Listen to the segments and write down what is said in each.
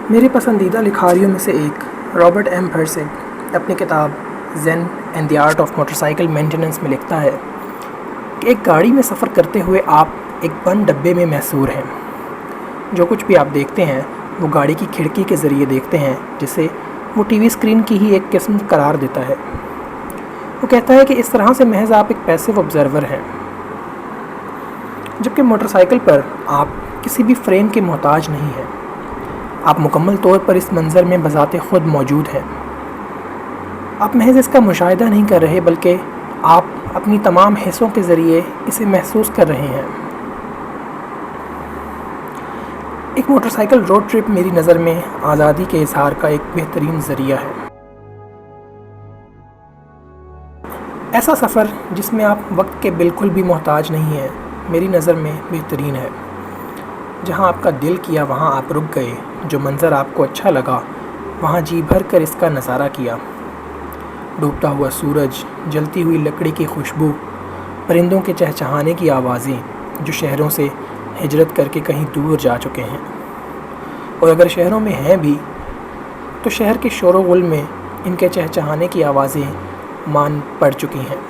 میرے پسندیدہ لکھاریوں میں سے ایک رابرٹ ایم پرسگ اپنی کتاب Zen and the art of motorcycle maintenance میں لکھتا ہے کہ ایک گاڑی میں سفر کرتے ہوئے آپ ایک بند ڈبے میں محصور ہیں. جو کچھ بھی آپ دیکھتے ہیں وہ گاڑی کی کھڑکی کے ذریعے دیکھتے ہیں جسے وہ ٹی وی اسکرین کی ہی ایک قسم قرار دیتا ہے. وہ کہتا ہے کہ اس طرح سے محض آپ ایک پیسو آبزرور ہیں، جبکہ موٹر سائیکل پر آپ کسی بھی فریم کے محتاج نہیں ہیں. آپ مکمل طور پر اس منظر میں بذات خود موجود ہیں. آپ محض اس کا مشاہدہ نہیں کر رہے بلکہ آپ اپنی تمام حصوں کے ذریعے اسے محسوس کر رہے ہیں. ایک موٹر سائیکل روڈ ٹرپ میری نظر میں آزادی کے اظہار کا ایک بہترین ذریعہ ہے. ایسا سفر جس میں آپ وقت کے بالکل بھی محتاج نہیں ہیں میری نظر میں بہترین ہے. جہاں آپ کا دل کیا وہاں آپ رک گئے، جو منظر آپ کو اچھا لگا وہاں جی بھر کر اس کا نظارہ کیا. ڈوبتا ہوا سورج، جلتی ہوئی لکڑی کی خوشبو، پرندوں کے چہچہانے کی آوازیں جو شہروں سے ہجرت کر کے کہیں دور جا چکے ہیں، اور اگر شہروں میں ہیں بھی تو شہر کے شور و غل میں ان کے چہچہانے کی آوازیں مان پڑ چکی ہیں.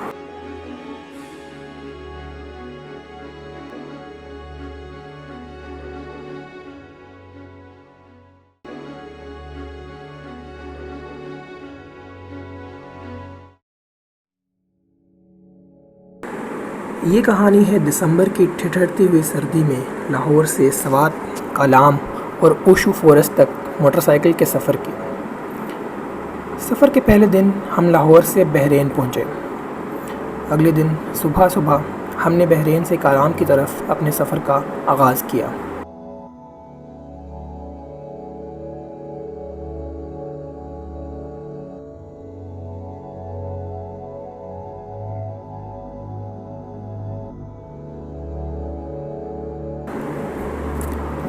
یہ کہانی ہے دسمبر کی ٹھٹھرتی ہوئی سردی میں لاہور سے سوات، کالام اور اوشو فارسٹ تک موٹر سائیکل کے سفر کی. سفر کے پہلے دن ہم لاہور سے بحرین پہنچے. اگلے دن صبح صبح ہم نے بحرین سے کالام کی طرف اپنے سفر کا آغاز کیا.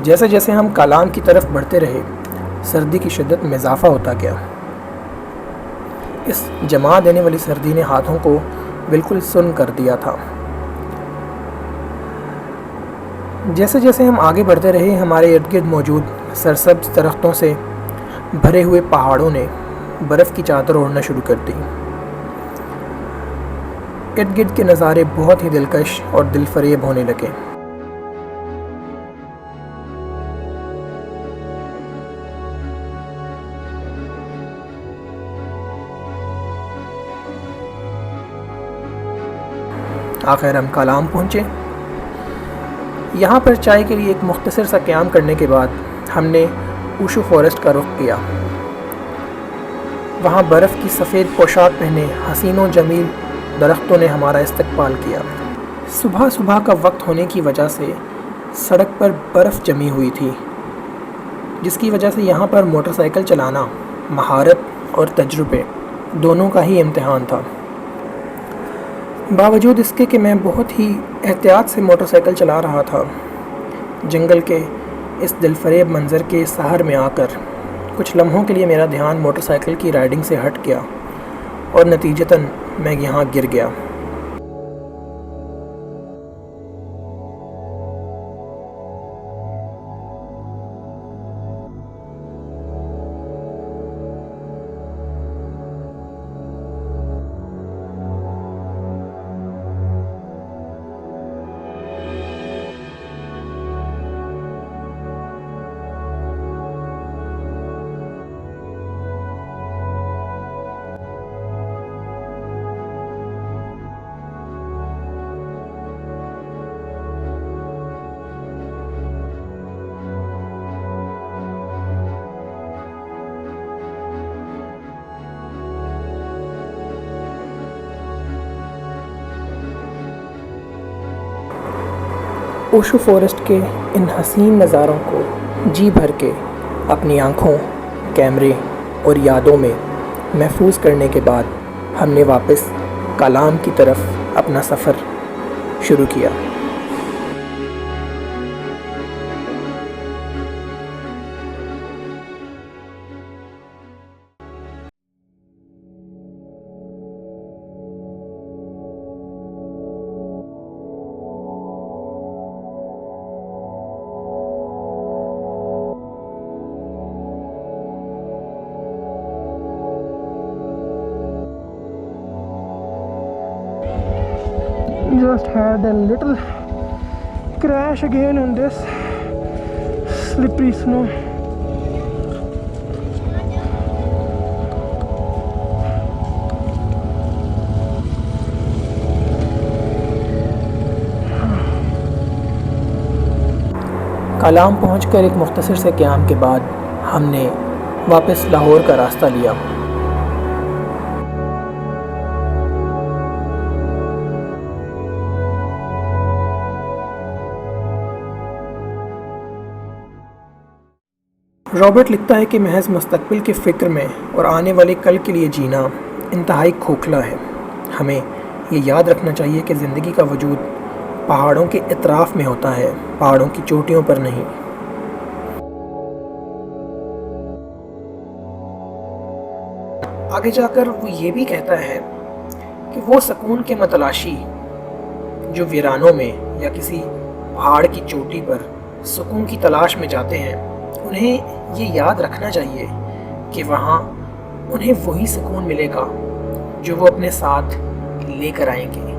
جیسے جیسے ہم کالام کی طرف بڑھتے رہے سردی کی شدت میں اضافہ ہوتا گیا. اس جما دینے والی سردی نے ہاتھوں کو بالکل سن کر دیا تھا. جیسے جیسے ہم آگے بڑھتے رہے ہمارے ارد گرد موجود سرسبز درختوں سے بھرے ہوئے پہاڑوں نے برف کی چادر اوڑھنا شروع کر دی. ارد گرد کے نظارے بہت ہی دلکش اور دل فریب ہونے لگے. آخر ہم کالام پہنچے. یہاں پر چائے کے لیے ایک مختصر سا قیام کرنے کے بعد ہم نے اوشو فارسٹ کا رخ کیا. وہاں برف کی سفید پوشاک پہنے حسین و جمیل درختوں نے ہمارا استقبال کیا. صبح صبح کا وقت ہونے کی وجہ سے سڑک پر برف جمی ہوئی تھی، جس کی وجہ سے یہاں پر موٹر سائیکل چلانا مہارت اور تجربے دونوں کا ہی امتحان تھا. باوجود اس کے کہ میں بہت ہی احتیاط سے موٹر سائیکل چلا رہا تھا، جنگل کے اس دل فریب منظر کے سحر میں آ کر کچھ لمحوں کے لیے میرا دھیان موٹر سائیکل کی رائڈنگ سے ہٹ گیا اور نتیجتاً میں یہاں گر گیا. اوشو فارسٹ کے ان حسین نظاروں کو جی بھر کے اپنی آنکھوں، کیمرے اور یادوں میں محفوظ کرنے کے بعد ہم نے واپس کالام کی طرف اپنا سفر شروع کیا. Just had a little crash again on this slippery snow. Kalam پہنچ کر ایک مختصر سے قیام کے بعد ہم نے واپس لاہور کا راستہ لیا۔ رابرٹ لکھتا ہے کہ محض مستقبل کی فکر میں اور آنے والے کل کے لیے جینا انتہائی کھوکھلا ہے۔ ہمیں یہ یاد رکھنا چاہیے کہ زندگی کا وجود پہاڑوں کے اطراف میں ہوتا ہے، پہاڑوں کی چوٹیوں پر نہیں۔ آگے جا کر وہ یہ بھی کہتا ہے کہ وہ سکون کے متلاشی جو ویرانوں میں یا کسی پہاڑ کی چوٹی پر سکون کی تلاش میں جاتے ہیں، انہیں یہ یاد رکھنا چاہیے کہ وہاں انہیں وہی سکون ملے گا جو وہ اپنے ساتھ لے کر آئیں گے۔